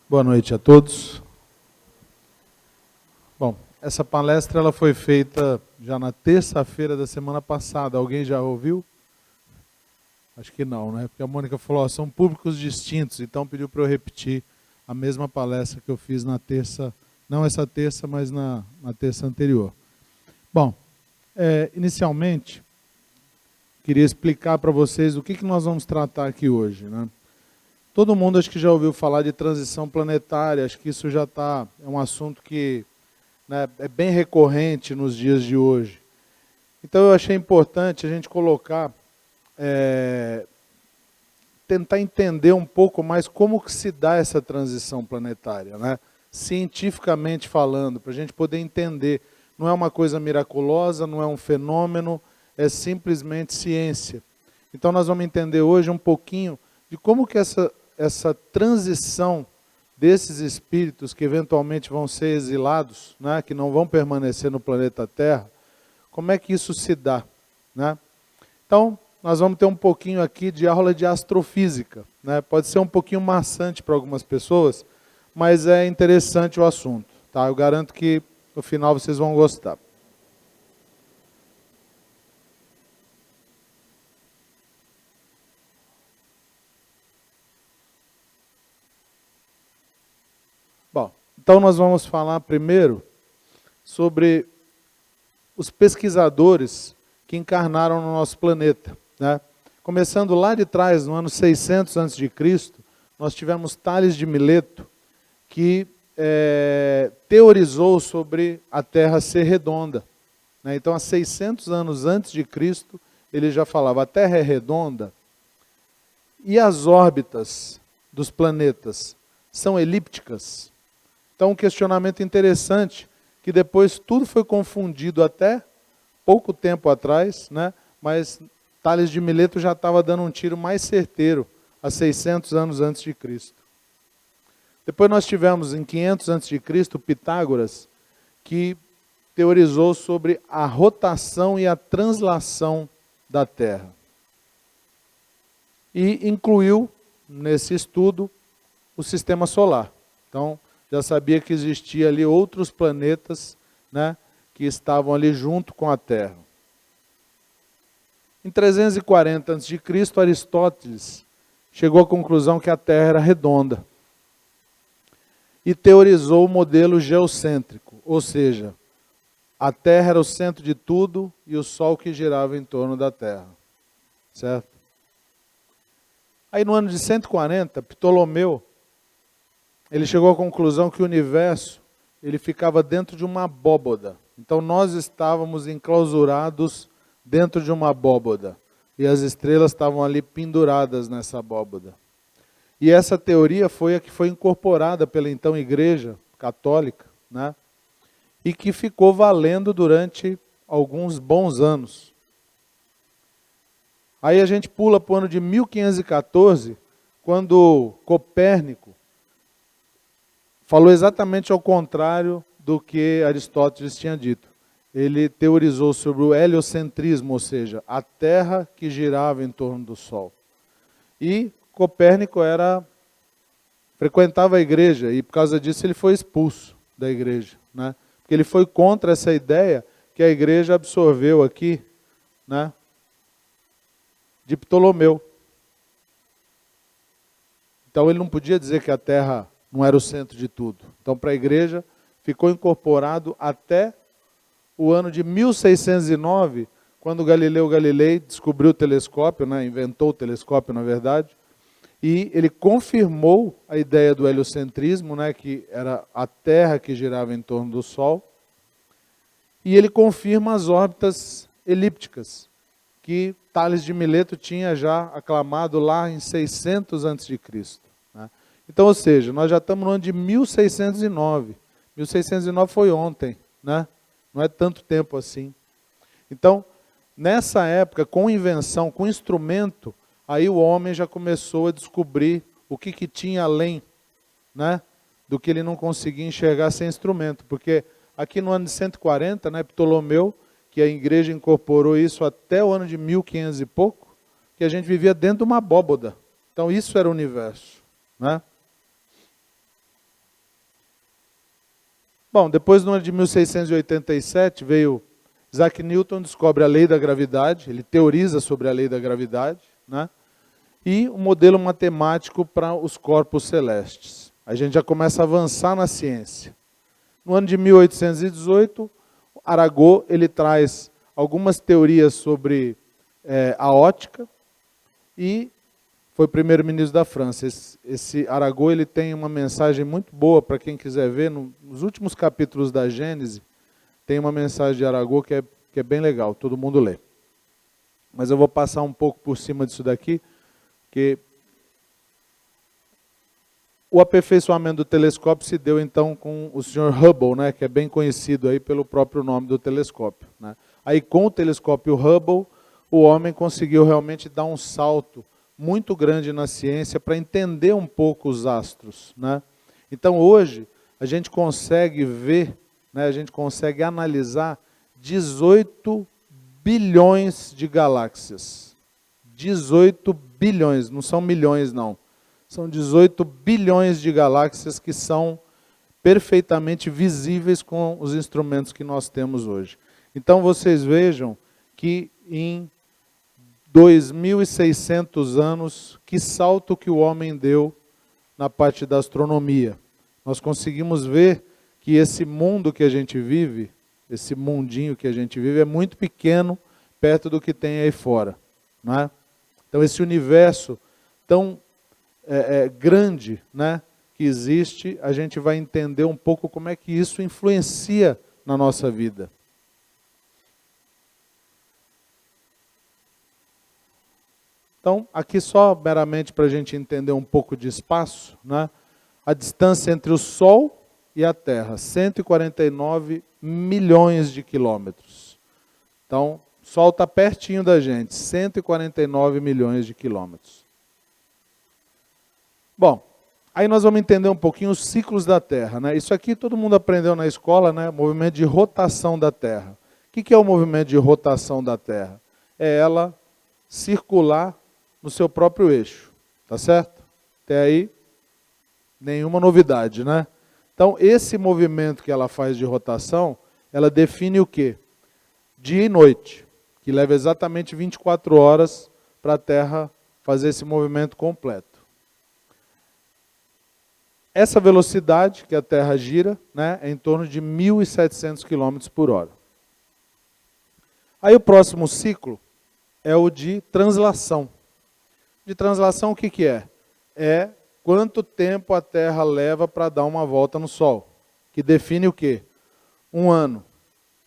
Boa noite a todos. Bom, essa palestra ela foi feita já na terça-feira da semana passada. Alguém já ouviu? Acho que não, né? Porque a Mônica falou, são públicos distintos, então pediu para eu repetir a mesma palestra que eu fiz na terça, não essa terça, mas na terça anterior. Bom, inicialmente, queria explicar para vocês o que nós vamos tratar aqui hoje, né? Todo mundo acho que já ouviu falar de transição planetária, acho que isso já é um assunto que, né, é bem recorrente nos dias de hoje. Então eu achei importante a gente colocar, tentar entender um pouco mais como que se dá essa transição planetária, né? Cientificamente falando, para a gente poder entender. Não é uma coisa miraculosa, não é um fenômeno, é simplesmente ciência. Então nós vamos entender hoje um pouquinho de como que essa transição desses espíritos que eventualmente vão ser exilados, né, que não vão permanecer no planeta Terra, como é que isso se dá, né? Então, nós vamos ter um pouquinho aqui de aula de astrofísica, né? Pode ser um pouquinho maçante para algumas pessoas, mas é interessante o assunto, tá? Eu garanto que no final vocês vão gostar. Bom, então nós vamos falar primeiro sobre os pesquisadores que encarnaram no nosso planeta, né? Começando lá de trás, no ano 600 a.C., nós tivemos Tales de Mileto, que teorizou sobre a Terra ser redonda, né? Então, há 600 anos antes de Cristo, ele já falava, a Terra é redonda e as órbitas dos planetas são elípticas. Então, um questionamento interessante, que depois tudo foi confundido até pouco tempo atrás, né? Mas Tales de Mileto já estava dando um tiro mais certeiro há 600 anos antes de Cristo. Depois nós tivemos, em 500 antes de Cristo, Pitágoras, que teorizou sobre a rotação e a translação da Terra. E incluiu, nesse estudo, o sistema solar. Então, já sabia que existia ali outros planetas, né, que estavam ali junto com a Terra. Em 340 a.C., Aristóteles chegou à conclusão que a Terra era redonda e teorizou o modelo geocêntrico, ou seja, a Terra era o centro de tudo e o Sol que girava em torno da Terra, certo? Aí no ano de 140, Ptolomeu, ele chegou à conclusão que o universo ele ficava dentro de uma abóboda. Então nós estávamos enclausurados dentro de uma abóboda. E as estrelas estavam ali penduradas nessa abóboda. E essa teoria foi a que foi incorporada pela então Igreja Católica, né? E que ficou valendo durante alguns bons anos. Aí a gente pula para o ano de 1514, quando Copérnico falou exatamente ao contrário do que Aristóteles tinha dito. Ele teorizou sobre o heliocentrismo, ou seja, a Terra que girava em torno do Sol. E Copérnico frequentava a igreja e por causa disso ele foi expulso da igreja, né? Porque ele foi contra essa ideia que a igreja absorveu aqui, né, de Ptolomeu. Então ele não podia dizer que a Terra não era o centro de tudo. Então para a igreja ficou incorporado até o ano de 1609, quando Galileu Galilei descobriu o telescópio, né, inventou o telescópio na verdade, e ele confirmou a ideia do heliocentrismo, né, que era a Terra que girava em torno do Sol, e ele confirma as órbitas elípticas, que Tales de Mileto tinha já aclamado lá em 600 a.C., né? Então, ou seja, nós já estamos no ano de 1609. 1609 foi ontem, né? Não é tanto tempo assim. Então, nessa época, com invenção, com instrumento, aí o homem já começou a descobrir o que tinha além, né, do que ele não conseguia enxergar sem instrumento. Porque aqui no ano de 140, né, Ptolomeu, que a igreja incorporou isso até o ano de 1500 e pouco, que a gente vivia dentro de uma abóboda. Então isso era o universo, né? Bom, depois no ano de 1687 veio Isaac Newton, descobre a lei da gravidade, ele teoriza sobre a lei da gravidade, né? E um modelo matemático para os corpos celestes. A gente já começa a avançar na ciência. No ano de 1818, Arago ele traz algumas teorias sobre a ótica e foi primeiro-ministro da França. Esse Arago ele tem uma mensagem muito boa para quem quiser ver. Nos últimos capítulos da Gênese, tem uma mensagem de Arago que é bem legal, todo mundo lê. Mas eu vou passar um pouco por cima disso daqui, que o aperfeiçoamento do telescópio se deu então com o Sr. Hubble, né, que é bem conhecido aí pelo próprio nome do telescópio, né. Aí com o telescópio Hubble, o homem conseguiu realmente dar um salto muito grande na ciência para entender um pouco os astros, né. Então hoje a gente consegue ver, né, a gente consegue analisar 18 bilhões de galáxias. 18 bilhões, não são milhões não. São 18 bilhões de galáxias que são perfeitamente visíveis com os instrumentos que nós temos hoje. Então vocês vejam que em 2.600 anos, que salto que o homem deu na parte da astronomia. Nós conseguimos ver que esse mundo que a gente vive, esse mundinho que a gente vive, é muito pequeno perto do que tem aí fora, não é? Então esse universo tão grande, né, que existe, a gente vai entender um pouco como é que isso influencia na nossa vida. Então, aqui só meramente para a gente entender um pouco de espaço, né, a distância entre o Sol e a Terra, 149 milhões de quilômetros. Então, o Sol está pertinho da gente, 149 milhões de quilômetros. Bom, aí nós vamos entender um pouquinho os ciclos da Terra, né? Isso aqui todo mundo aprendeu na escola, né? Movimento de rotação da Terra. O que é o movimento de rotação da Terra? É ela circular no seu próprio eixo, tá certo? Até aí, nenhuma novidade, né? Então, esse movimento que ela faz de rotação, ela define o quê? Dia e noite, que leva exatamente 24 horas para a Terra fazer esse movimento completo. Essa velocidade que a Terra gira, né, é em torno de 1.700 km por hora. Aí o próximo ciclo é o de translação. De translação o que é? É quanto tempo a Terra leva para dar uma volta no Sol, que define o quê? Um ano.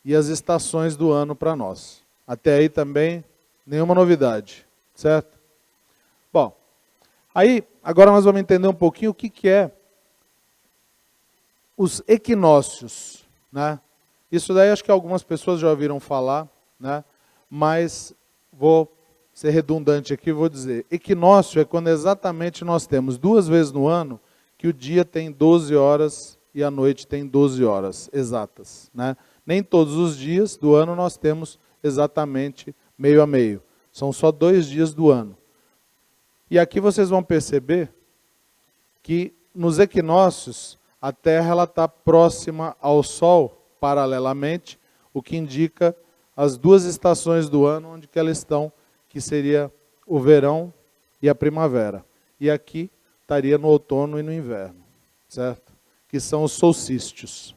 E as estações do ano para nós. Até aí também, nenhuma novidade, certo? Bom, aí agora nós vamos entender um pouquinho o que é os equinócios, né? Isso daí acho que algumas pessoas já ouviram falar, né? Mas vou ser redundante aqui, vou dizer. Equinócio é quando exatamente nós temos 2 vezes no ano que o dia tem 12 horas e a noite tem 12 horas exatas, né? Nem todos os dias do ano nós temos exatamente meio a meio. São só 2 dias do ano. E aqui vocês vão perceber que nos equinócios a Terra está próxima ao Sol, paralelamente, o que indica as 2 estações do ano onde que elas estão, que seria o verão e a primavera. E aqui estaria no outono e no inverno, certo? Que são os solstícios.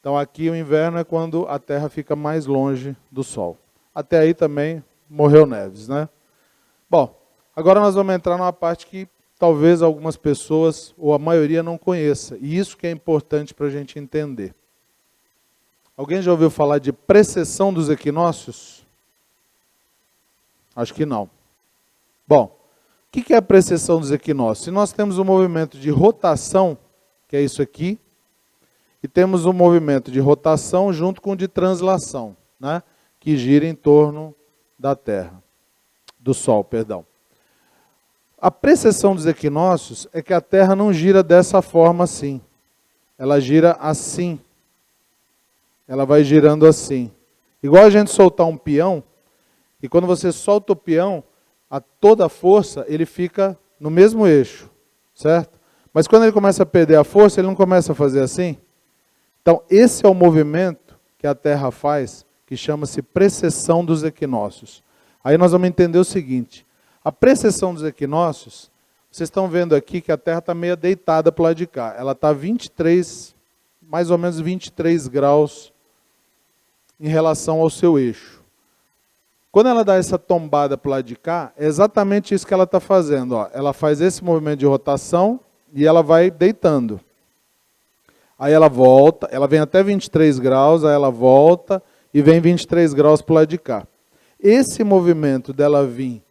Então aqui o inverno é quando a Terra fica mais longe do Sol. Até aí também morreu Neves, né? Bom, agora nós vamos entrar numa parte que talvez algumas pessoas, ou a maioria, não conheça. E isso que é importante para a gente entender. Alguém já ouviu falar de precessão dos equinócios? Acho que não. Bom, o que é a precessão dos equinócios? Se nós temos um movimento de rotação, que é isso aqui, e temos um movimento de rotação junto com o de translação, né? Que gira em torno da Terra, do Sol, perdão. A precessão dos equinócios é que a Terra não gira dessa forma assim. Ela gira assim. Ela vai girando assim. Igual a gente soltar um peão, e quando você solta o peão, a toda a força, ele fica no mesmo eixo, certo? Mas quando ele começa a perder a força, ele não começa a fazer assim? Então, esse é o movimento que a Terra faz, que chama-se precessão dos equinócios. Aí nós vamos entender o seguinte, a precessão dos equinócios, vocês estão vendo aqui que a Terra está meio deitada para o lado de cá. Ela está 23, mais ou menos 23 graus em relação ao seu eixo. Quando ela dá essa tombada para o lado de cá, é exatamente isso que ela está fazendo. Ó. Ela faz esse movimento de rotação e ela vai deitando. Aí ela volta, ela vem até 23 graus, aí ela volta e vem 23 graus para o lado de cá. Esse movimento dela vir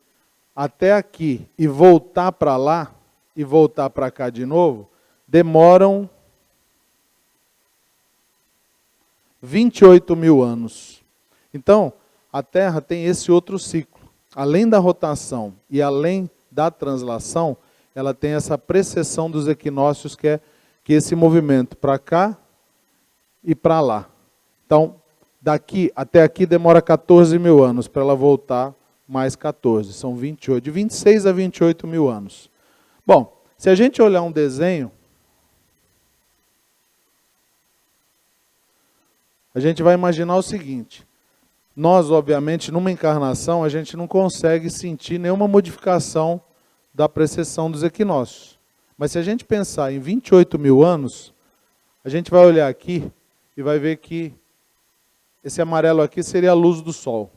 até aqui e voltar para lá, e voltar para cá de novo, demoram 28 mil anos. Então, a Terra tem esse outro ciclo. Além da rotação e além da translação, ela tem essa precessão dos equinócios, que é esse movimento para cá e para lá. Então, daqui até aqui demora 14 mil anos para ela voltar mais 14. São 28, de 26 a 28 mil anos. Bom, se a gente olhar um desenho, a gente vai imaginar o seguinte. Nós, obviamente, numa encarnação, a gente não consegue sentir nenhuma modificação da precessão dos equinócios. Mas se a gente pensar em 28 mil anos, a gente vai olhar aqui e vai ver que esse amarelo aqui seria a luz do Sol.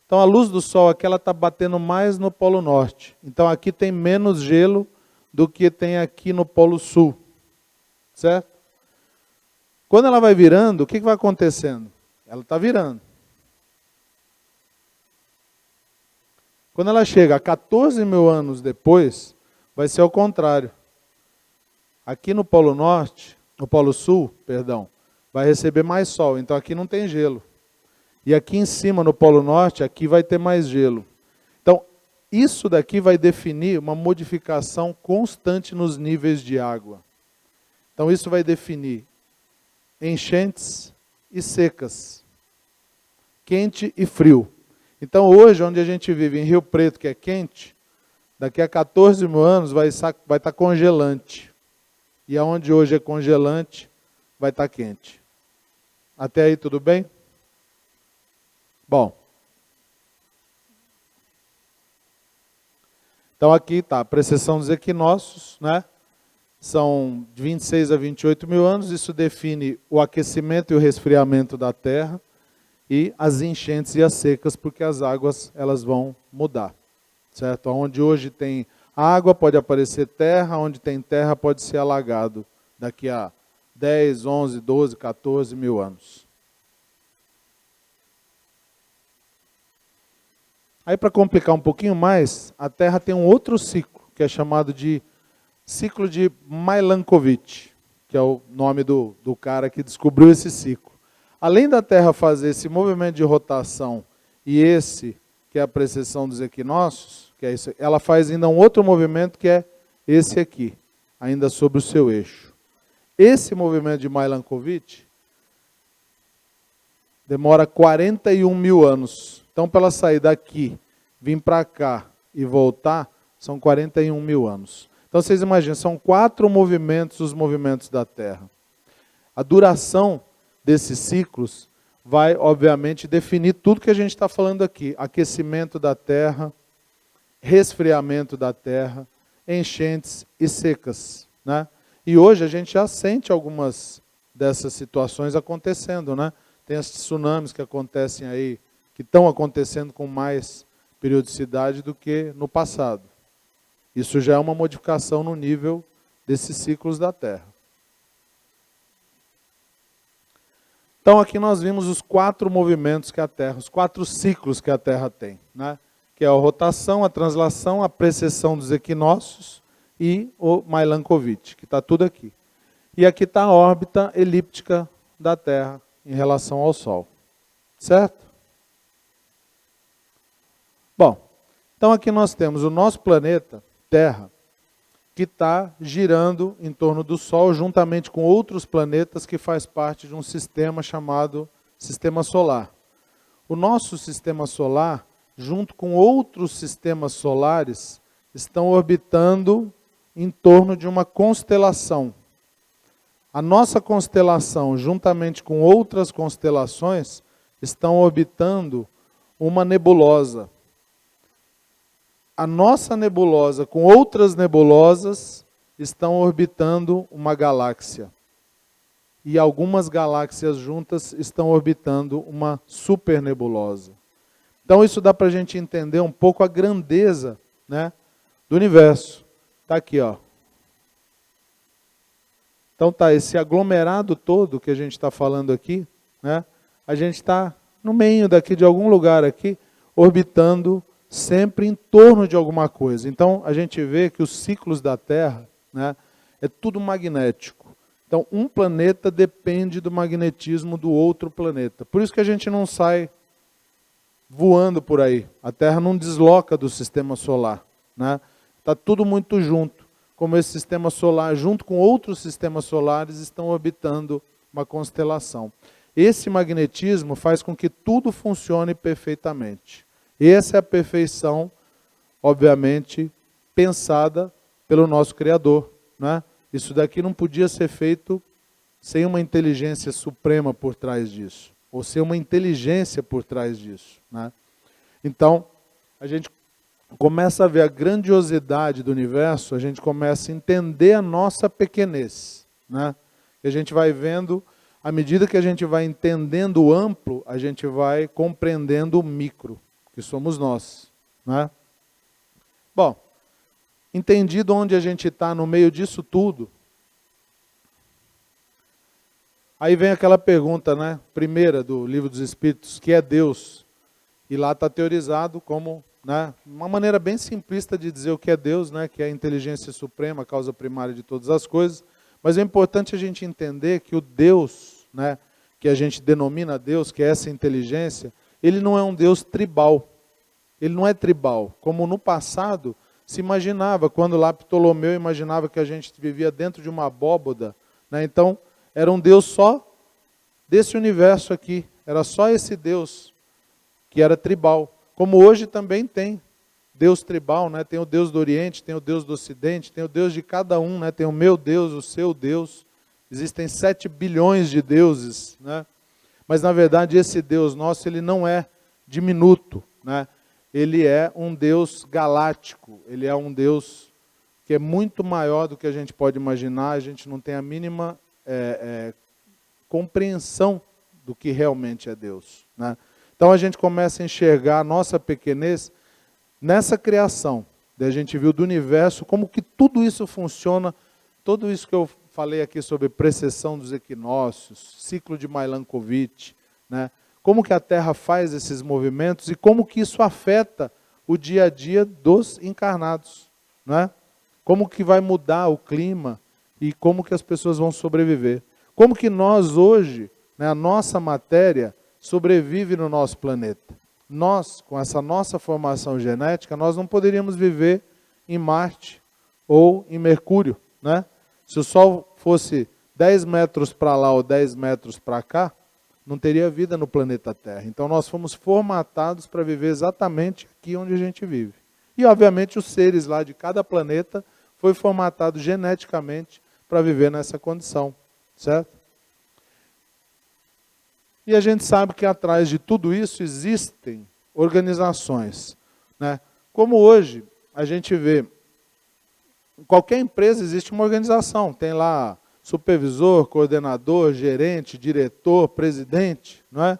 Então a luz do Sol aqui, ela está batendo mais no Polo Norte. Então aqui tem menos gelo do que tem aqui no Polo Sul. Certo? Quando ela vai virando, o que vai acontecendo? Ela está virando. Quando ela chega a 14 mil anos depois, vai ser o contrário. Aqui no Polo Norte, no Polo Sul, perdão, vai receber mais sol, então aqui não tem gelo. E aqui em cima, no Polo Norte, aqui vai ter mais gelo. Então, isso daqui vai definir uma modificação constante nos níveis de água. Então, isso vai definir enchentes e secas, quente e frio. Então, hoje, onde a gente vive, em Rio Preto, que é quente, daqui a 14 mil anos vai estar congelante. E aonde hoje é congelante, vai estar quente. Até aí tudo bem? Bom. Então aqui está a precessão dos equinócios, né? São de 26 a 28 mil anos, isso define o aquecimento e o resfriamento da Terra e as enchentes e as secas, porque as águas elas vão mudar, certo? Onde hoje tem água, pode aparecer terra, onde tem terra pode ser alagado daqui a 10, 11, 12, 14 mil anos. Aí para complicar um pouquinho mais, a Terra tem um outro ciclo, que é chamado de ciclo de Milankovitch, que é o nome do cara que descobriu esse ciclo. Além da Terra fazer esse movimento de rotação e esse, que é a precessão dos equinócios, que é isso, ela faz ainda um outro movimento que é esse aqui, ainda sobre o seu eixo. Esse movimento de Milankovitch demora 41 mil anos. Então, para ela sair daqui, vir para cá e voltar, são 41 mil anos. Então, vocês imaginam, são 4 movimentos, os movimentos da Terra. A duração desses ciclos vai, obviamente, definir tudo que a gente está falando aqui. Aquecimento da Terra, resfriamento da Terra, enchentes e secas, né? E hoje a gente já sente algumas dessas situações acontecendo, né? Tem as tsunamis que acontecem aí, que estão acontecendo com mais periodicidade do que no passado. Isso já é uma modificação no nível desses ciclos da Terra. Então aqui nós vimos os 4 movimentos que a Terra, os 4 ciclos que a Terra tem, né? Que é a rotação, a translação, a precessão dos equinócios e o Milankovitch, que está tudo aqui. E aqui está a órbita elíptica da Terra em relação ao Sol. Certo? Bom, então aqui nós temos o nosso planeta, Terra, que está girando em torno do Sol, juntamente com outros planetas que faz parte de um sistema chamado Sistema Solar. O nosso Sistema Solar, junto com outros sistemas solares, estão orbitando em torno de uma constelação. A nossa constelação, juntamente com outras constelações, estão orbitando uma nebulosa. A nossa nebulosa, com outras nebulosas, estão orbitando uma galáxia. E algumas galáxias juntas estão orbitando uma supernebulosa. Então isso dá para a gente entender um pouco a grandeza, né, do universo. Está aqui, ó. Então tá, esse aglomerado todo que a gente está falando aqui, né, a gente está no meio daqui, de algum lugar aqui, orbitando sempre em torno de alguma coisa. Então a gente vê que os ciclos da Terra, né, é tudo magnético. Então um planeta depende do magnetismo do outro planeta. Por isso que a gente não sai voando por aí. A Terra não desloca do sistema solar, né? Está tudo muito junto. Como esse sistema solar, junto com outros sistemas solares, estão orbitando uma constelação. Esse magnetismo faz com que tudo funcione perfeitamente. Essa é a perfeição, obviamente, pensada pelo nosso Criador, né? Isso daqui não podia ser feito sem uma inteligência suprema por trás disso, ou sem uma inteligência por trás disso, né? Então, a gente começa a ver a grandiosidade do universo, a gente começa a entender a nossa pequenez, né? E a gente vai vendo, à medida que a gente vai entendendo o amplo, a gente vai compreendendo o micro, que somos nós, né? Bom, entendido onde a gente está no meio disso tudo, aí vem aquela pergunta, né, primeira do Livro dos Espíritos, que é Deus? E lá está teorizado como, né, uma maneira bem simplista de dizer o que é Deus, né, que é a inteligência suprema, a causa primária de todas as coisas. Mas é importante a gente entender que o Deus, né, que a gente denomina Deus, que é essa inteligência, ele não é um Deus tribal. Ele não é tribal. Como no passado se imaginava, quando lá Ptolomeu imaginava que a gente vivia dentro de uma abóboda, né, então era um Deus só desse universo aqui. Era só esse Deus que era tribal. Como hoje também tem Deus tribal, né? Tem o Deus do Oriente, tem o Deus do Ocidente, tem o Deus de cada um, né? Tem o meu Deus, o seu Deus. Existem 7 bilhões de deuses, né? Mas na verdade esse Deus nosso, ele não é diminuto, né? Ele é um Deus galáctico, ele é um Deus que é muito maior do que a gente pode imaginar, a gente não tem a mínima compreensão do que realmente é Deus, né? Então a gente começa a enxergar a nossa pequenez nessa criação. Daí a gente viu do universo, como que tudo isso funciona, tudo isso que eu falei aqui sobre precessão dos equinócios, ciclo de Milankovitch, né? Como que a Terra faz esses movimentos e como que isso afeta o dia a dia dos encarnados, né? Como que vai mudar o clima e como que as pessoas vão sobreviver. Como que nós hoje, né, a nossa matéria sobrevive no nosso planeta. Nós, com essa nossa formação genética, nós não poderíamos viver em Marte ou em Mercúrio, né? Se o Sol fosse 10 metros para lá ou 10 metros para cá, não teria vida no planeta Terra. Então nós fomos formatados para viver exatamente aqui onde a gente vive. E obviamente os seres lá de cada planeta foi formatado geneticamente para viver nessa condição, certo? E a gente sabe que atrás de tudo isso existem organizações, né? Como hoje a gente vê, em qualquer empresa existe uma organização, tem lá supervisor, coordenador, gerente, diretor, presidente, não é?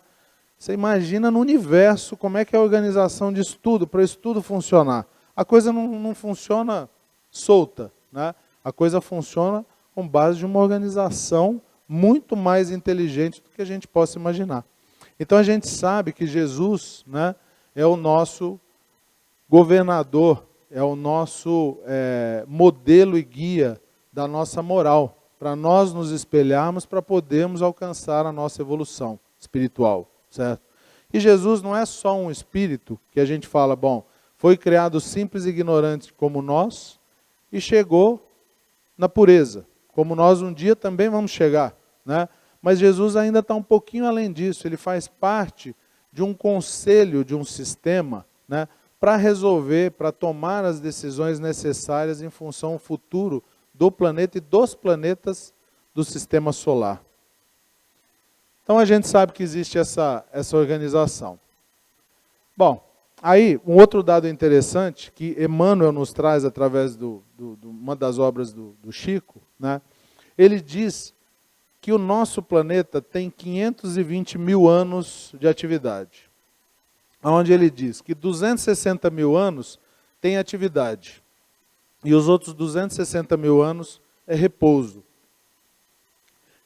Você imagina no universo como é que é a organização disso tudo, para isso tudo funcionar. A coisa não funciona solta, né? A coisa funciona com base de uma organização muito mais inteligente do que a gente possa imaginar. Então a gente sabe que Jesus, né, é o nosso governador, é o nosso modelo e guia da nossa moral, para nós nos espelharmos, para podermos alcançar a nossa evolução espiritual, certo? E Jesus não é só um espírito que a gente fala, bom, foi criado simples e ignorante como nós e chegou na pureza, como nós um dia também vamos chegar, né? Mas Jesus ainda está um pouquinho além disso, ele faz parte de um conselho, de um sistema, né, para resolver, para tomar as decisões necessárias em função do futuro do planeta e dos planetas do sistema solar. Então a gente sabe que existe essa organização. Bom, aí um outro dado interessante que Emmanuel nos traz através de uma das obras do Chico, né? Ele diz que o nosso planeta tem 520 mil anos de atividade. Onde ele diz que 260 mil anos tem atividade. E os outros 260 mil anos é repouso.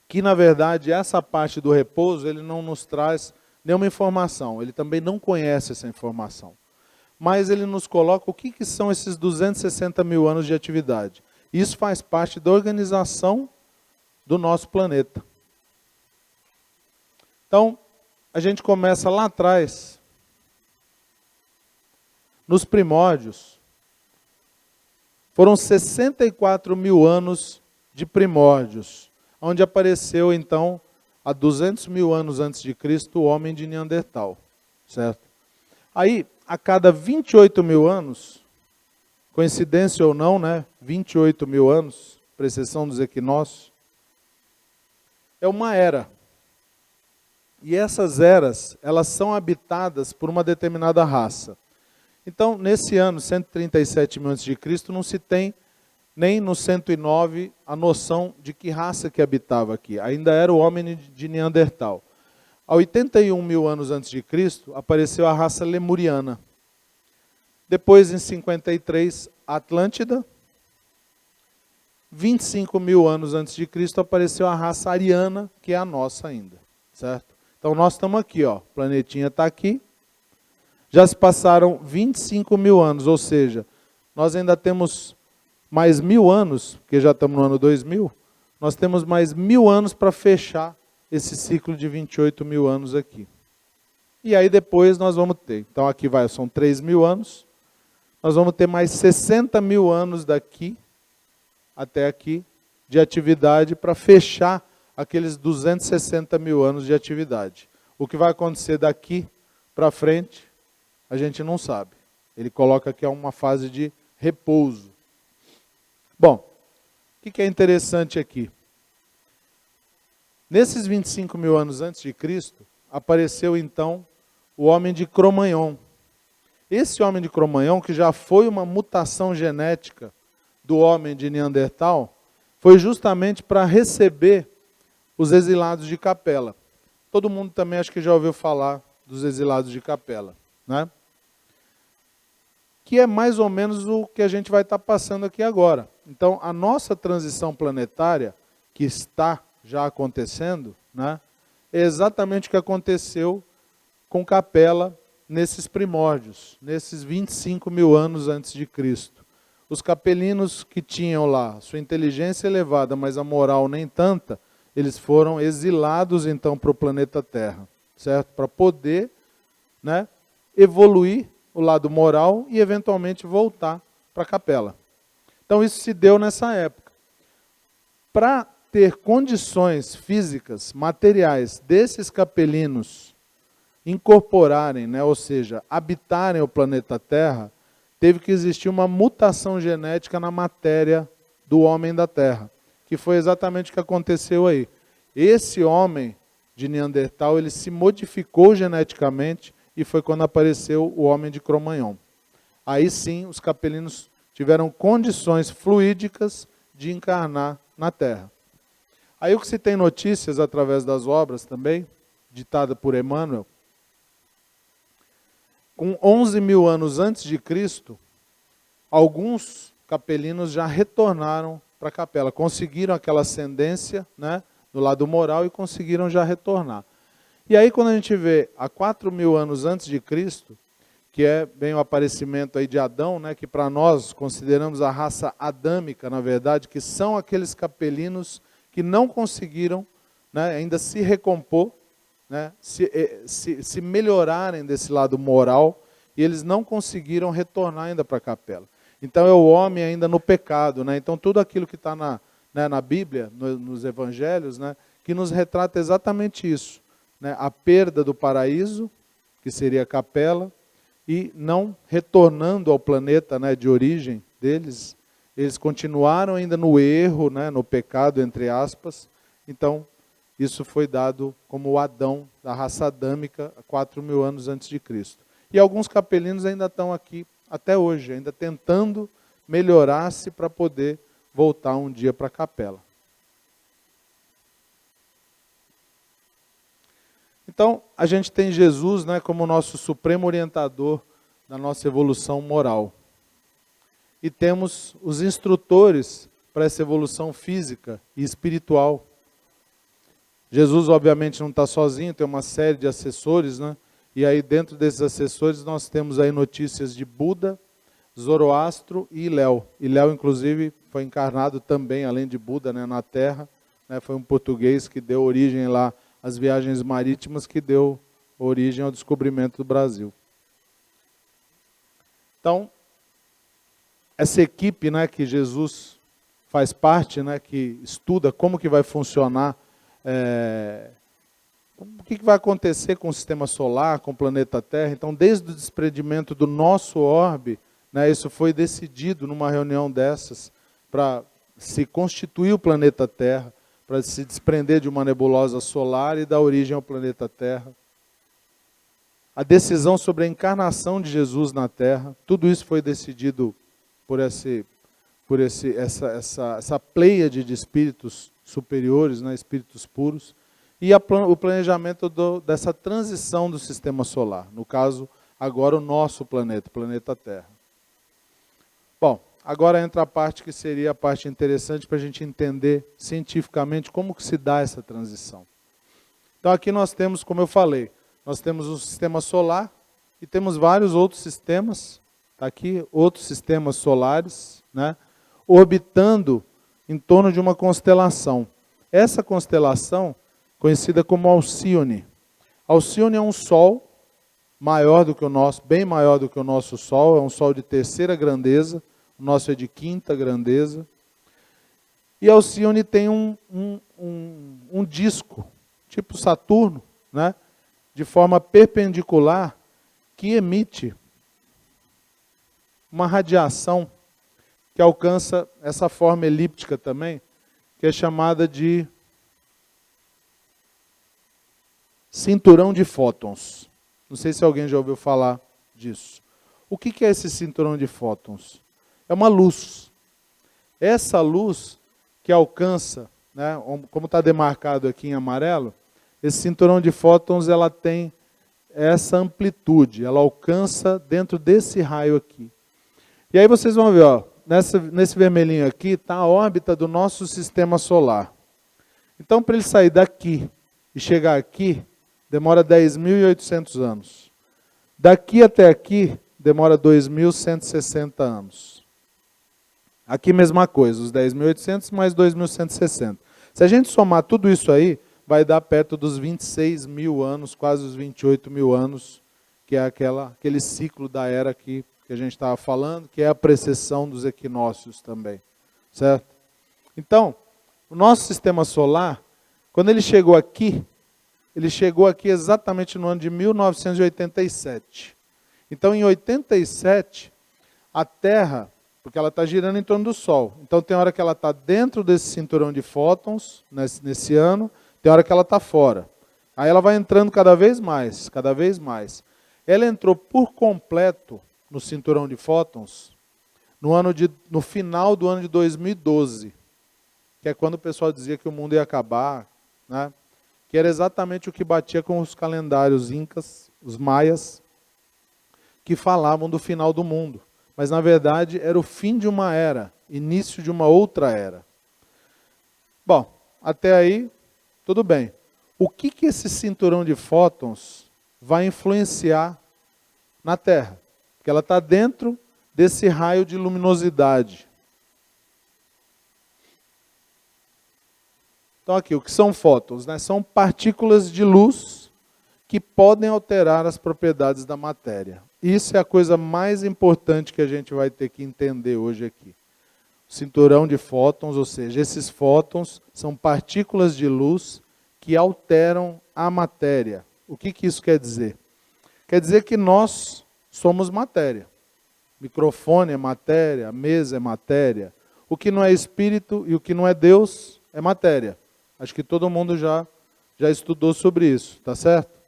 Que, na verdade, essa parte do repouso, ele não nos traz nenhuma informação. Ele também não conhece essa informação. Mas ele nos coloca o que são esses 260 mil anos de atividade. Isso faz parte da organização do nosso planeta. Então, a gente começa lá atrás, nos primórdios. Foram 64 mil anos de primórdios, onde apareceu, então, há 200 mil anos antes de Cristo, o homem de Neandertal, certo? Aí, a cada 28 mil anos, coincidência ou não, né? 28 mil anos, precessão dos equinócios, é uma era. E essas eras, elas são habitadas por uma determinada raça. Então, nesse ano, 137 mil antes de Cristo, não se tem nem no 109 a noção de que raça que habitava aqui. Ainda era o homem de Neandertal. Há 81 mil anos antes de Cristo, apareceu a raça lemuriana. Depois, em 53, a Atlântida. 25 mil anos antes de Cristo, apareceu a raça ariana, que é a nossa ainda, certo? Então, nós estamos aqui, ó, o planetinha está aqui. Já se passaram 25 mil anos, ou seja, nós ainda temos mais 1000 anos, porque já estamos no ano 2000, nós temos mais 1000 anos para fechar esse ciclo de 28 mil anos aqui. E aí depois nós vamos ter, então aqui são 3 mil anos, nós vamos ter mais 60 mil anos daqui até aqui de atividade para fechar aqueles 260 mil anos de atividade. O que vai acontecer daqui para frente, a gente não sabe. Ele coloca que é uma fase de repouso. Bom, o que é interessante aqui? Nesses 25 mil anos antes de Cristo, apareceu então o homem de Cro-Magnon. Esse homem de Cro-Magnon, que já foi uma mutação genética do homem de Neandertal, foi justamente para receber os exilados de Capela. Todo mundo também acho que já ouviu falar dos exilados de Capela, né? Que é mais ou menos o que a gente vai estar passando aqui agora. Então, a nossa transição planetária, que está já acontecendo, né, é exatamente o que aconteceu com Capela nesses primórdios, nesses 25 mil anos antes de Cristo. Os capelinos que tinham lá sua inteligência elevada, mas a moral nem tanta, eles foram exilados então para o planeta Terra, certo? Para poder, né, evoluir o lado moral e eventualmente voltar para a Capela. Então isso se deu nessa época. Para ter condições físicas, materiais desses capelinos incorporarem, né, ou seja, habitarem o planeta Terra, teve que existir uma mutação genética na matéria do homem da Terra, que foi exatamente o que aconteceu aí. Esse homem de Neandertal, ele se modificou geneticamente e foi quando apareceu o homem de Cro-Magnon. Aí sim, os capelinos tiveram condições fluídicas de encarnar na Terra. Aí o que se tem notícias através das obras também, ditada por Emmanuel, com 11 mil anos antes de Cristo, alguns capelinos já retornaram para a Capela, conseguiram aquela ascendência, né, do lado moral e conseguiram já retornar. E aí quando a gente vê há 4 mil anos antes de Cristo, que é bem o aparecimento aí de Adão, né, que para nós consideramos a raça adâmica, na verdade, que são aqueles capelinos que não conseguiram, né, ainda se recompor, né, se melhorarem desse lado moral, e eles não conseguiram retornar ainda para a Capela. Então é o homem ainda no pecado, né? Então tudo aquilo que está na Bíblia, nos evangelhos, né, que nos retrata exatamente isso, né? A perda do paraíso, que seria a Capela, e não retornando ao planeta, né, de origem deles, eles continuaram ainda no erro, né, no pecado, entre aspas, Então, isso foi dado como o Adão da raça adâmica há 4.000 anos antes de Cristo. E alguns capelinos ainda estão aqui até hoje, ainda tentando melhorar-se para poder voltar um dia para a capela. Então, a gente tem Jesus, né, como nosso supremo orientador da nossa evolução moral. E temos os instrutores para essa evolução física e espiritual. Jesus, obviamente, não está sozinho, tem uma série de assessores, né? E aí, dentro desses assessores, nós temos aí notícias de Buda, Zoroastro e Iléu. Iléu, inclusive, foi encarnado também, além de Buda, né, na Terra. Né? Foi um português que deu origem lá às viagens marítimas, que deu origem ao descobrimento do Brasil. Então, essa equipe, né, que Jesus faz parte, né, que estuda como que vai funcionar, o que vai acontecer com o sistema solar, com o planeta Terra. Então, desde o desprendimento do nosso orbe, né, isso foi decidido numa reunião dessas, para se constituir o planeta Terra, para se desprender de uma nebulosa solar e dar origem ao planeta Terra. A decisão sobre a encarnação de Jesus na Terra, tudo isso foi decidido por essa pleiade de espíritos superiores, né, espíritos puros, e o planejamento dessa transição do sistema solar. No caso, agora o nosso planeta, o planeta Terra. Bom, agora entra a parte que seria a parte interessante para a gente entender cientificamente como que se dá essa transição. Então aqui nós temos, como eu falei, nós temos um sistema solar e temos vários outros sistemas, está aqui, outros sistemas solares, né, orbitando em torno de uma constelação. Essa constelação, conhecida como Alcíone. Alcíone é um Sol maior do que o nosso, bem maior do que o nosso Sol, é um Sol de terceira grandeza, o nosso é de quinta grandeza. E Alcíone tem um disco, tipo Saturno, né, de forma perpendicular, que emite uma radiação que alcança essa forma elíptica também, que é chamada de cinturão de fótons. Não sei se alguém já ouviu falar disso. O que é esse cinturão de fótons? É uma luz. Essa luz que alcança, né, como está demarcado aqui em amarelo, esse cinturão de fótons, ela tem essa amplitude, ela alcança dentro desse raio aqui. E aí vocês vão ver, ó, nesse vermelhinho aqui está a órbita do nosso sistema solar. Então, para ele sair daqui e chegar aqui, demora 10.800 anos. Daqui até aqui, demora 2.160 anos. Aqui mesma coisa, os 10.800 mais 2.160. Se a gente somar tudo isso aí, vai dar perto dos 26.000 anos, quase os 28.000 anos, que é aquele ciclo da era aqui que a gente estava falando, que é a precessão dos equinócios também, certo? Então, o nosso sistema solar, quando ele chegou aqui exatamente no ano de 1987. Então, em 87, a Terra, porque ela está girando em torno do Sol, então tem hora que ela está dentro desse cinturão de fótons, nesse ano, tem hora que ela está fora. Aí ela vai entrando cada vez mais, cada vez mais. Ela entrou por completo no cinturão de fótons no final do ano de 2012, que é quando o pessoal dizia que o mundo ia acabar, né? Que era exatamente o que batia com os calendários incas, os maias, que falavam do final do mundo. Mas, na verdade, era o fim de uma era, início de uma outra era. Bom, até aí, tudo bem. O que esse cinturão de fótons vai influenciar na Terra? Porque ela está dentro desse raio de luminosidade. Então aqui, o que são fótons? Né? São partículas de luz que podem alterar as propriedades da matéria. Isso é a coisa mais importante que a gente vai ter que entender hoje aqui. O cinturão de fótons, ou seja, esses fótons são partículas de luz que alteram a matéria. O que isso quer dizer? Quer dizer que nós somos matéria. O microfone é matéria, a mesa é matéria. O que não é espírito e o que não é Deus é matéria. Acho que todo mundo já estudou sobre isso, tá certo?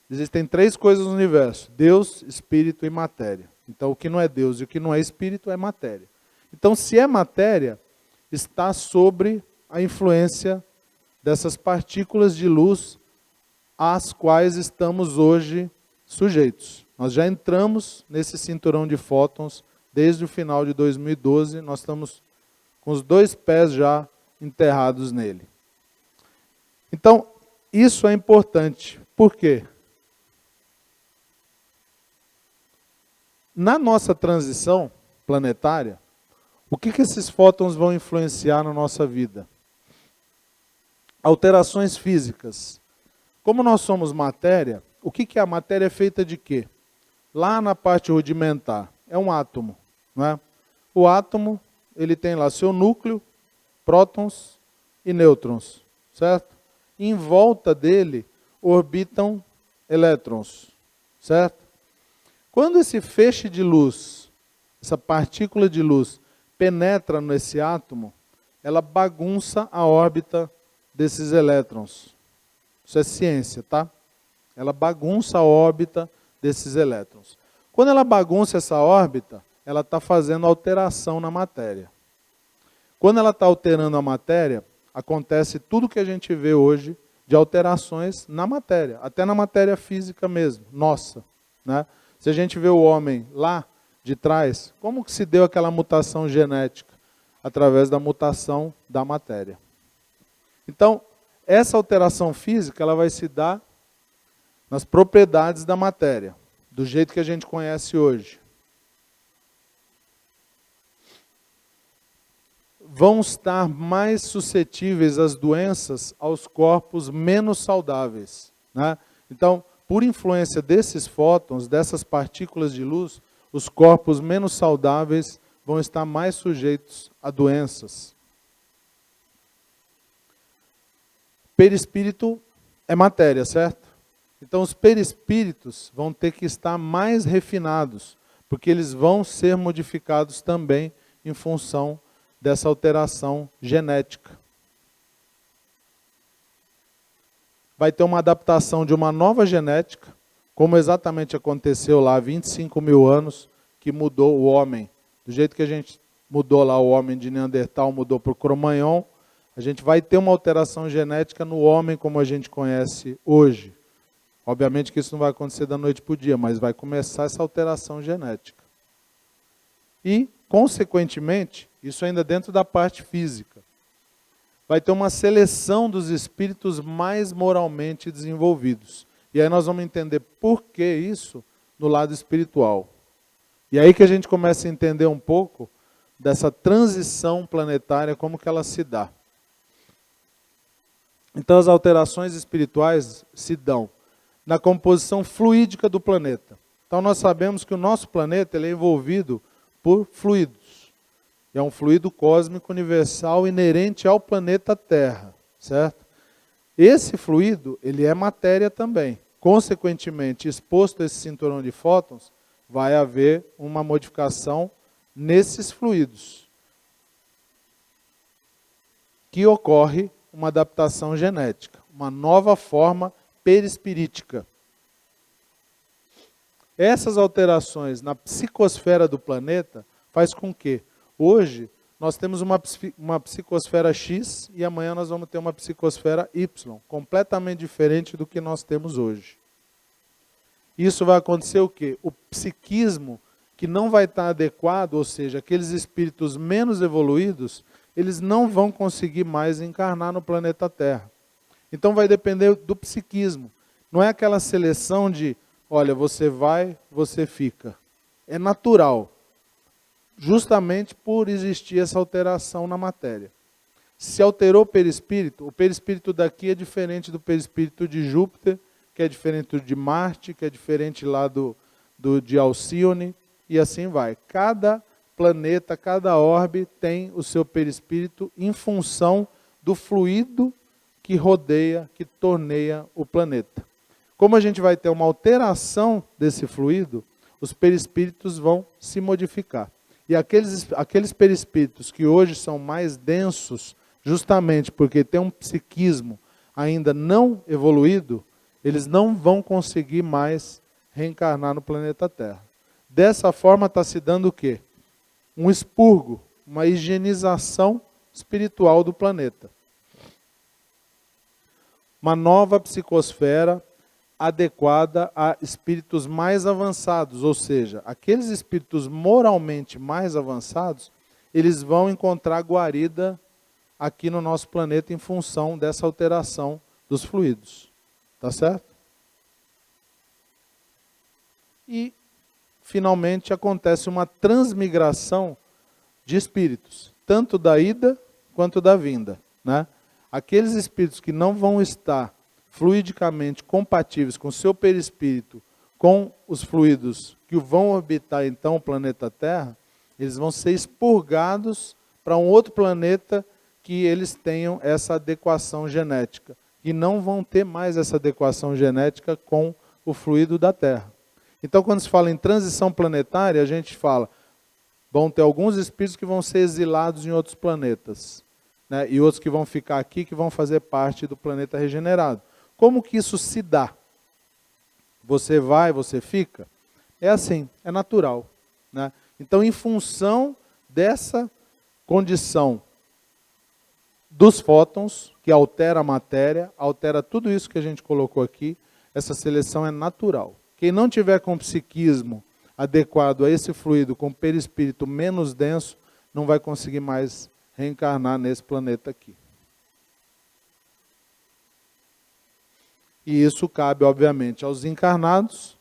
Existem 3 coisas no universo: Deus, Espírito e matéria. Então, o que não é Deus e o que não é Espírito é matéria. Então, se é matéria, está sobre a influência dessas partículas de luz às quais estamos hoje sujeitos. Nós já entramos nesse cinturão de fótons desde o final de 2012, nós estamos com os 2 pés já enterrados nele. Então, isso é importante. Por quê? Na nossa transição planetária, o que esses fótons vão influenciar na nossa vida? Alterações físicas. Como nós somos matéria, o que é a matéria? É feita de quê? Lá na parte rudimentar, é um átomo, não é? O átomo, ele tem lá seu núcleo, prótons e nêutrons, certo? Em volta dele orbitam elétrons, certo? Quando esse feixe de luz, essa partícula de luz, penetra nesse átomo, ela bagunça a órbita desses elétrons. Isso é ciência, tá? Ela bagunça a órbita desses elétrons. Quando ela bagunça essa órbita, ela está fazendo alteração na matéria. Quando ela está alterando a matéria, acontece tudo que a gente vê hoje de alterações na matéria, até na matéria física mesmo, nossa, né? Se a gente vê o homem lá de trás, como que se deu aquela mutação genética? Através da mutação da matéria. Então, essa alteração física, ela vai se dar nas propriedades da matéria, do jeito que a gente conhece hoje. Vão estar mais suscetíveis às doenças aos corpos menos saudáveis, né? Então, por influência desses fótons, dessas partículas de luz, os corpos menos saudáveis vão estar mais sujeitos a doenças. Perispírito é matéria, certo? Então os perispíritos vão ter que estar mais refinados, porque eles vão ser modificados também em função dessa alteração genética. Vai ter uma adaptação de uma nova genética, como exatamente aconteceu lá há 25 mil anos, que mudou o homem. Do jeito que a gente mudou lá o homem de Neandertal, mudou para o Cro-Magnon, a gente vai ter uma alteração genética no homem como a gente conhece hoje. Obviamente que isso não vai acontecer da noite para o dia, mas vai começar essa alteração genética. E, consequentemente, isso ainda dentro da parte física, vai ter uma seleção dos espíritos mais moralmente desenvolvidos. E aí nós vamos entender por que isso no lado espiritual. E aí que a gente começa a entender um pouco dessa transição planetária, como que ela se dá. Então as alterações espirituais se dão na composição fluídica do planeta. Então nós sabemos que o nosso planeta ele é envolvido por fluidos. É um fluido cósmico universal inerente ao planeta Terra, certo? Esse fluido, ele é matéria também. Consequentemente, exposto a esse cinturão de fótons, vai haver uma modificação nesses fluidos, que ocorre uma adaptação genética, uma nova forma perispirítica. Essas alterações na psicosfera do planeta faz com que hoje, nós temos uma psicosfera X e amanhã nós vamos ter uma psicosfera Y, completamente diferente do que nós temos hoje. Isso vai acontecer o quê? O psiquismo que não vai estar adequado, ou seja, aqueles espíritos menos evoluídos, eles não vão conseguir mais encarnar no planeta Terra. Então vai depender do psiquismo. Não é aquela seleção de, olha, você vai, você fica. É natural. Justamente por existir essa alteração na matéria. Se alterou o perispírito daqui é diferente do perispírito de Júpiter, que é diferente do de Marte, que é diferente lá de Alcíone, e assim vai. Cada planeta, cada orbe tem o seu perispírito em função do fluido que rodeia, que torneia o planeta. Como a gente vai ter uma alteração desse fluido, os perispíritos vão se modificar. E aqueles perispíritos que hoje são mais densos, justamente porque tem um psiquismo ainda não evoluído, eles não vão conseguir mais reencarnar no planeta Terra. Dessa forma está se dando o quê? Um expurgo, uma higienização espiritual do planeta. Uma nova psicosfera adequada a espíritos mais avançados, ou seja, aqueles espíritos moralmente mais avançados, eles vão encontrar guarida aqui no nosso planeta em função dessa alteração dos fluidos. Tá certo? E, finalmente, acontece uma transmigração de espíritos, tanto da ida quanto da vinda, né? Aqueles espíritos que não vão estar fluidicamente compatíveis com o seu perispírito, com os fluidos que vão orbitar então o planeta Terra, eles vão ser expurgados para um outro planeta que eles tenham essa adequação genética. E não vão ter mais essa adequação genética com o fluido da Terra. Então, quando se fala em transição planetária, a gente fala, vão ter alguns espíritos que vão ser exilados em outros planetas, né? E outros que vão ficar aqui, que vão fazer parte do planeta regenerado. Como que isso se dá? Você vai, você fica? É assim, é natural, né? Então, em função dessa condição dos fótons, que altera a matéria, altera tudo isso que a gente colocou aqui, essa seleção é natural. Quem não tiver com psiquismo adequado a esse fluido, com perispírito menos denso, não vai conseguir mais reencarnar nesse planeta aqui. E isso cabe, obviamente, aos encarnados,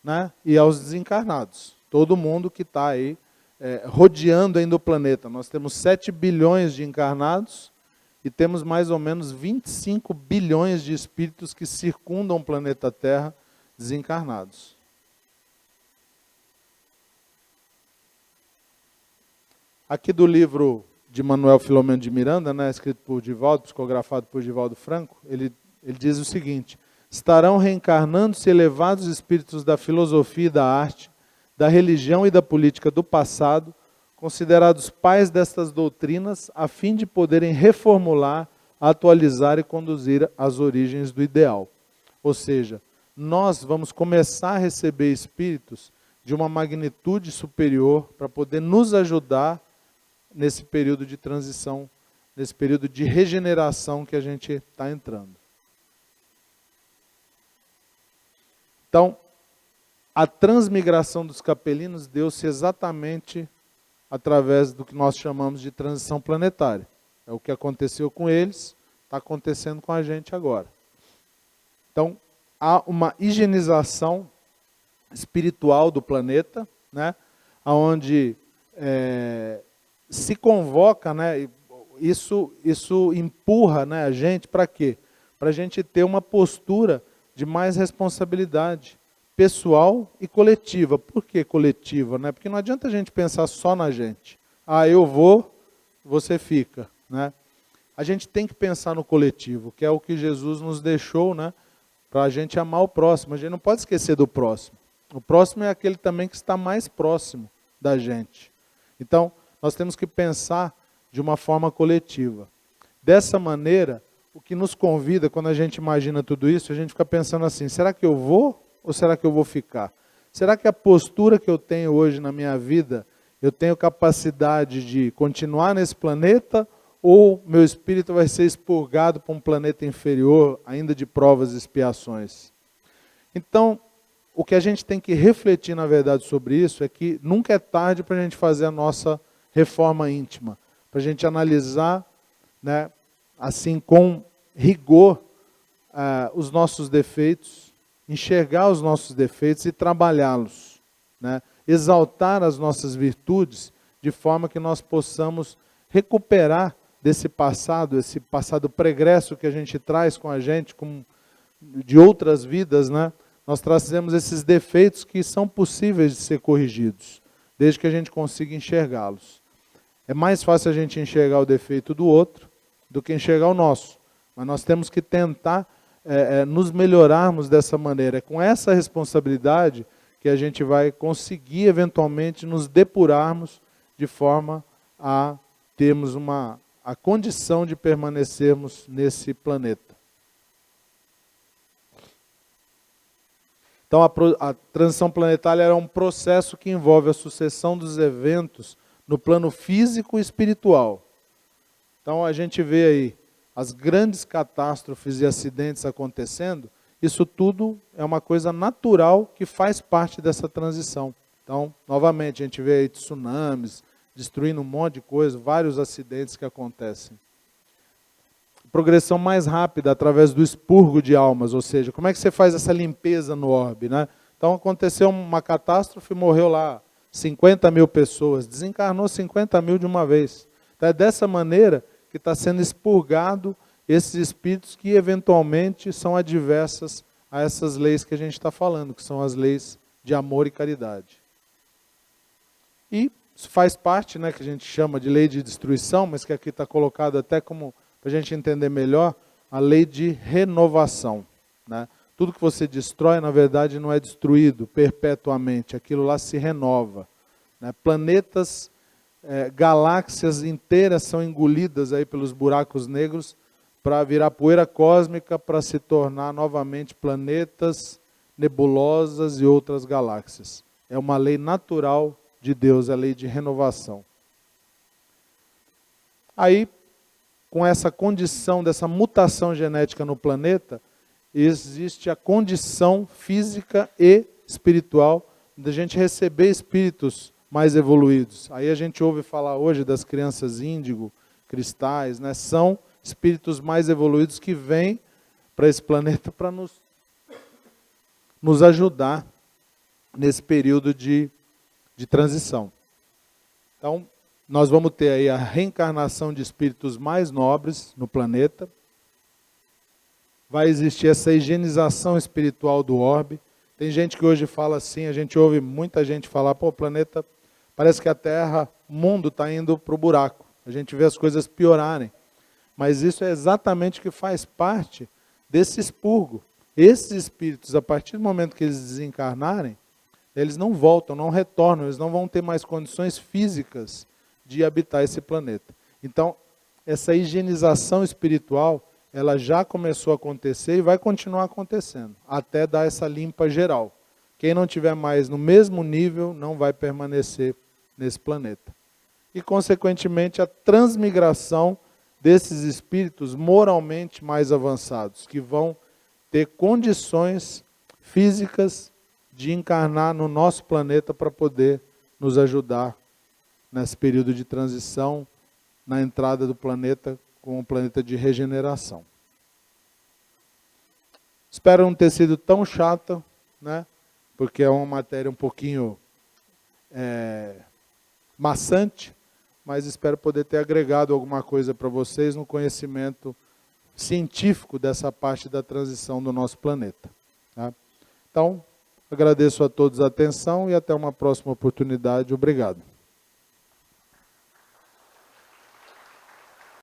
né, e aos desencarnados. Todo mundo que está aí rodeando ainda o planeta. Nós temos 7 bilhões de encarnados e temos mais ou menos 25 bilhões de espíritos que circundam o planeta Terra desencarnados. Aqui do livro de Manuel Filomeno de Miranda, né, escrito por Divaldo, psicografado por Divaldo Franco, ele diz o seguinte: estarão reencarnando-se elevados espíritos da filosofia e da arte, da religião e da política do passado, considerados pais destas doutrinas, a fim de poderem reformular, atualizar e conduzir às origens do ideal. Ou seja, nós vamos começar a receber espíritos de uma magnitude superior para poder nos ajudar nesse período de transição, nesse período de regeneração que a gente está entrando. Então, a transmigração dos capelinos deu-se exatamente através do que nós chamamos de transição planetária. É o que aconteceu com eles, está acontecendo com a gente agora. Então, há uma higienização espiritual do planeta, né, onde se convoca, né, isso empurra, né, a gente para quê? Para a gente ter uma postura de mais responsabilidade pessoal e coletiva. Por que coletiva? Né? Porque não adianta a gente pensar só na gente. Ah, eu vou, você fica. Né? A gente tem que pensar no coletivo, que é o que Jesus nos deixou, né, para a gente amar o próximo. A gente não pode esquecer do próximo. O próximo é aquele também que está mais próximo da gente. Então, nós temos que pensar de uma forma coletiva. Dessa maneira, o que nos convida, quando a gente imagina tudo isso, a gente fica pensando assim, será que eu vou ou será que eu vou ficar? Será que a postura que eu tenho hoje na minha vida, eu tenho capacidade de continuar nesse planeta ou meu espírito vai ser expurgado para um planeta inferior, ainda de provas e expiações? Então, o que a gente tem que refletir, na verdade, sobre isso é que nunca é tarde para a gente fazer a nossa reforma íntima, para a gente analisar, né, assim, com rigor, os nossos defeitos, enxergar os nossos defeitos e trabalhá-los, né? Exaltar as nossas virtudes, de forma que nós possamos recuperar desse passado, esse passado pregresso que a gente traz com a gente, de outras vidas, né? Nós trazemos esses defeitos que são possíveis de ser corrigidos, desde que a gente consiga enxergá-los. É mais fácil a gente enxergar o defeito do outro do que enxergar o nosso. Mas nós temos que tentar nos melhorarmos dessa maneira. É com essa responsabilidade que a gente vai conseguir, eventualmente, nos depurarmos de forma a termos uma a condição de permanecermos nesse planeta. Então a transição planetária é um processo que envolve a sucessão dos eventos no plano físico e espiritual. Então a gente vê aí as grandes catástrofes e acidentes acontecendo, isso tudo é uma coisa natural que faz parte dessa transição. Então, novamente, a gente vê aí tsunamis, destruindo um monte de coisa, vários acidentes que acontecem. Progressão mais rápida através do expurgo de almas, ou seja, como é que você faz essa limpeza no orbe, né? Então aconteceu uma catástrofe, morreu lá 50 mil pessoas, desencarnou 50 mil de uma vez. Então é dessa maneira que está sendo expurgado esses espíritos que eventualmente são adversas a essas leis que a gente está falando, que são as leis de amor e caridade. E isso faz parte, né, que a gente chama de lei de destruição, mas que aqui está colocado até como, para a gente entender melhor, a lei de renovação. Né? Tudo que você destrói, na verdade, não é destruído perpetuamente, aquilo lá se renova. Né? Planetas, galáxias inteiras são engolidas aí pelos buracos negros para virar poeira cósmica, para se tornar novamente planetas, nebulosas e outras galáxias. É uma lei natural de Deus, a lei de renovação. Aí, com essa condição dessa mutação genética no planeta, existe a condição física e espiritual da gente receber espíritos mais evoluídos. Aí a gente ouve falar hoje das crianças índigo, cristais, né? São espíritos mais evoluídos que vêm para esse planeta para nos ajudar nesse período de transição. Então, nós vamos ter aí a reencarnação de espíritos mais nobres no planeta. Vai existir essa higienização espiritual do orbe. Tem gente que hoje fala assim, a gente ouve muita gente falar, pô, o planeta, parece que a Terra, o mundo está indo para o buraco. A gente vê as coisas piorarem. Mas isso é exatamente o que faz parte desse expurgo. Esses espíritos, a partir do momento que eles desencarnarem, eles não voltam, não retornam, eles não vão ter mais condições físicas de habitar esse planeta. Então, essa higienização espiritual, ela já começou a acontecer e vai continuar acontecendo, até dar essa limpa geral. Quem não tiver mais no mesmo nível, não vai permanecer nesse planeta. E, consequentemente, a transmigração desses espíritos moralmente mais avançados, que vão ter condições físicas de encarnar no nosso planeta para poder nos ajudar nesse período de transição, na entrada do planeta com um planeta de regeneração. Espero não ter sido tão chata, né? Porque é uma matéria um pouquinho maçante, mas espero poder ter agregado alguma coisa para vocês no conhecimento científico dessa parte da transição do nosso planeta. Tá? Então, agradeço a todos a atenção e até uma próxima oportunidade. Obrigado.